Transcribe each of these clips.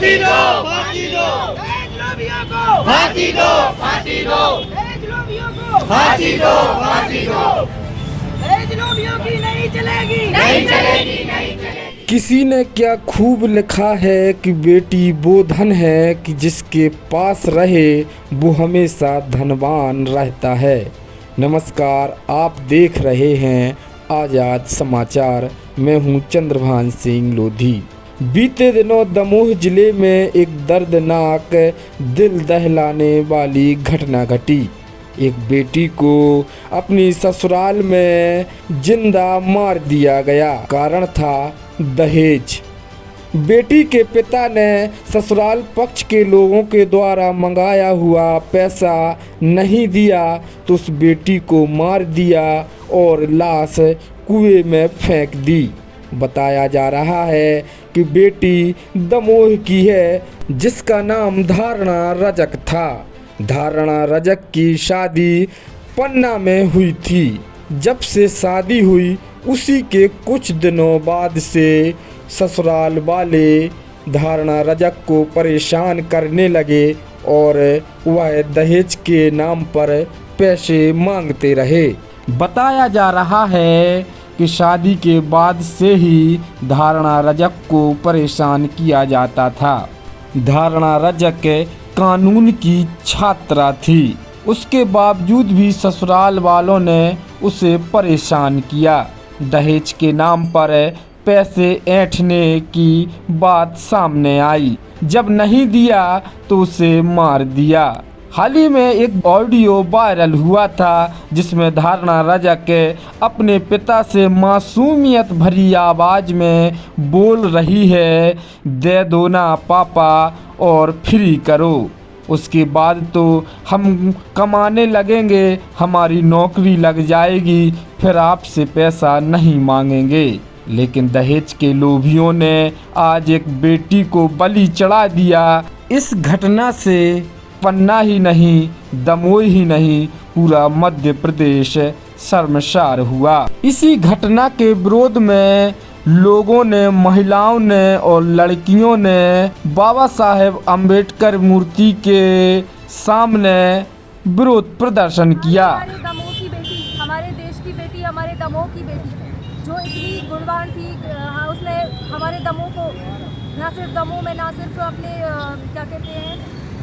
फांसी दो, फांसी दो, दहेज लोभियों को फांसी दो, फांसी दो, दहेज लोभियों को फांसी दो, फांसी दो, दहेज लोभियों की नहीं चलेगी, नहीं चलेगी, नहीं चलेगी। किसी ने क्या खूब लिखा है कि बेटी वो धन है कि जिसके पास रहे वो हमेशा धनवान रहता है। नमस्कार, आप देख रहे हैं आज़ाद समाचार। मैं हूं चंद्रभान सिंह लोधी। बीते दिनों दमोह जिले में एक दर्दनाक दिल दहलाने वाली घटना घटी। एक बेटी को अपनी ससुराल में जिंदा मार दिया गया। कारण था दहेज। बेटी के पिता ने ससुराल पक्ष के लोगों के द्वारा मंगाया हुआ पैसा नहीं दिया तो उस बेटी को मार दिया और लाश कुएं में फेंक दी। बताया जा रहा है कि बेटी दमोह की है जिसका नाम धारणा रजक था। धारणा रजक की शादी पन्ना में हुई थी। जब से शादी हुई उसी के कुछ दिनों बाद से ससुराल वाले धारणा रजक को परेशान करने लगे और वह दहेज के नाम पर पैसे मांगते रहे। बताया जा रहा है कि शादी के बाद से ही धारणा रजक को परेशान किया जाता था। धारणा रजक कानून की छात्रा थी। उसके बावजूद भी ससुराल वालों ने उसे परेशान किया। दहेज के नाम पर पैसे ऐंठने की बात सामने आई। जब नहीं दिया तो उसे मार दिया। हाल ही में एक ऑडियो वायरल हुआ था जिसमें धारणा रजक अपने पिता से मासूमियत भरी आवाज़ में बोल रही है, दे दो ना पापा और फ्री करो। उसके बाद तो हम कमाने लगेंगे, हमारी नौकरी लग जाएगी, फिर आपसे पैसा नहीं मांगेंगे। लेकिन दहेज के लोभियों ने आज एक बेटी को बलि चढ़ा दिया। इस घटना से पन्ना ही नहीं, दमोह ही नहीं, पूरा मध्य प्रदेश शर्मसार हुआ। इसी घटना के विरोध में लोगों ने, महिलाओं ने और लड़कियों ने बाबा साहेब अम्बेडकर मूर्ति के सामने विरोध प्रदर्शन किया। हमारे दमोह की बेटी, हमारे देश की बेटी, हमारे दमोह की बेटी जो इतनी गुणवान थी, उसने हमारे दमोह को ना सिर्फ दमोह में, ना सिर्फ अपने क्या कहते हैं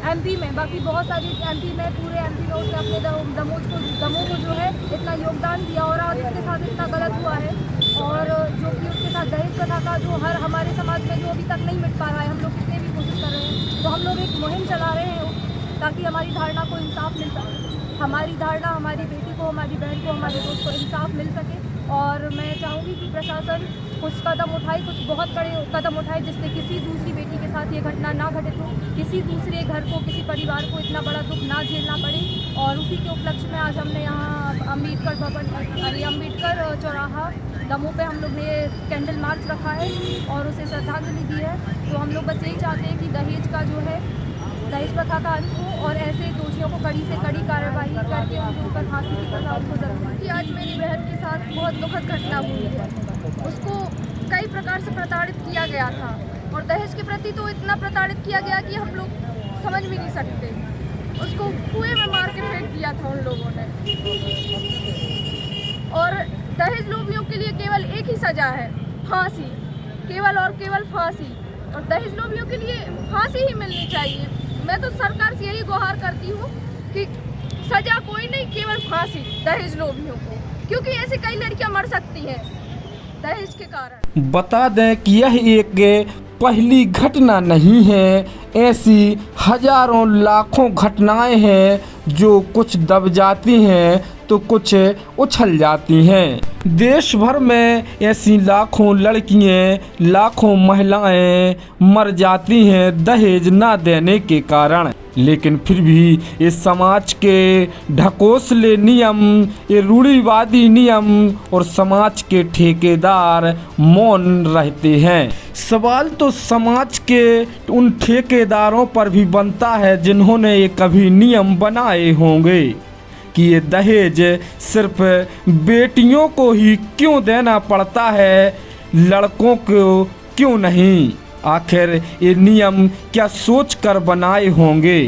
एमपी में, बाकी बहुत सारी एमपी में, पूरे एमपी में उसने अपने दमोह को जो है इतना योगदान दिया और आज उसके साथ इतना गलत हुआ है। और जो कि उसके साथ दहेज प्रथा का जो हमारे समाज में जो अभी तक नहीं मिट पा रहा है, हम लोग कितने भी कोशिश कर रहे हैं, तो हम लोग एक मुहिम चला रहे हैं ताकि हमारी धारणा को इंसाफ मिल सके। हमारी धारणा, हमारी बेटी को, हमारी बहन को, हमारे दोस्त को इंसाफ मिल सके। और मैं चाहूँगी कि प्रशासन कुछ कदम उठाए, कुछ बहुत बड़े कदम उठाए जिससे किसी दूसरी बेटी के साथ ये घटना ना घटित हो, किसी दूसरे घर को, किसी परिवार को इतना बड़ा दुख ना झेलना पड़े। और उसी के उपलक्ष्य में आज हमने यहाँ अम्बेडकर चौराहा दमोह पे हम लोग ने कैंडल मार्च रखा है और उसे श्रद्धांजलि दी है। तो हम लोग बस यही चाहते हैं कि दहेज का जो है, दहेज प्रथा का अंत हो और ऐसे दोषियों को कड़ी से कड़ी कार्रवाई करके उनके ऊपर फांसी की सजा उनको जरूर। कि आज मेरी बहन के साथ बहुत दुखद घटना हुई है। उसको कई प्रकार से प्रताड़ित किया गया था और दहेज के प्रति तो इतना प्रताड़ित किया गया कि हम लोग समझ भी नहीं सकते। उसको कुएं में मार के फेंक दिया था उन लोगों ने। और दहेज लोभियों के लिए केवल एक ही सजा है, फांसी, केवल और केवल फांसी। और दहेज लोभियों के लिए फांसी ही मिलनी चाहिए। मैं तो सरकार से यही गुहार करती हूँ कि सजा कोई नहीं, केवल फांसी दहेज लोभियों को, क्योंकि ऐसे कई लड़कियां मर सकती हैं दहेज के कारण। बता दें कि यह एक पहली घटना नहीं है। ऐसी हजारों लाखों घटनाएं हैं जो कुछ दब जाती हैं तो कुछ उछल जाती हैं। देश भर में ऐसी लाखों लड़कियां, लाखों महिलाएं मर जाती हैं दहेज ना देने के कारण। लेकिन फिर भी ये समाज के ढकोसले नियम, ये रूढ़िवादी नियम और समाज के ठेकेदार मौन रहते हैं। सवाल तो समाज के उन ठेकेदारों पर भी बनता है जिन्होंने ये कभी नियम बनाए होंगे कि ये दहेज सिर्फ बेटियों को ही क्यों देना पड़ता है, लड़कों को क्यों नहीं। आखिर ये नियम क्या सोच कर बनाए होंगे,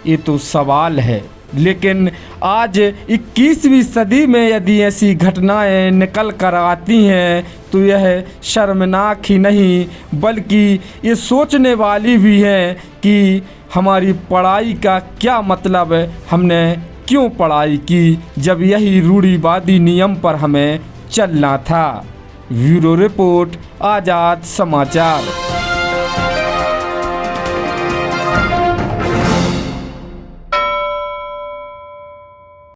ये तो सवाल है। लेकिन आज 21वीं सदी में यदि ऐसी घटनाएं निकल कर आती हैं तो यह शर्मनाक ही नहीं बल्कि ये सोचने वाली भी है कि हमारी पढ़ाई का क्या मतलब है, हमने क्यों पढ़ाई की जब यही रूढ़िवादी नियम पर हमें चलना था। ब्यूरो रिपोर्ट, आज़ाद समाचार।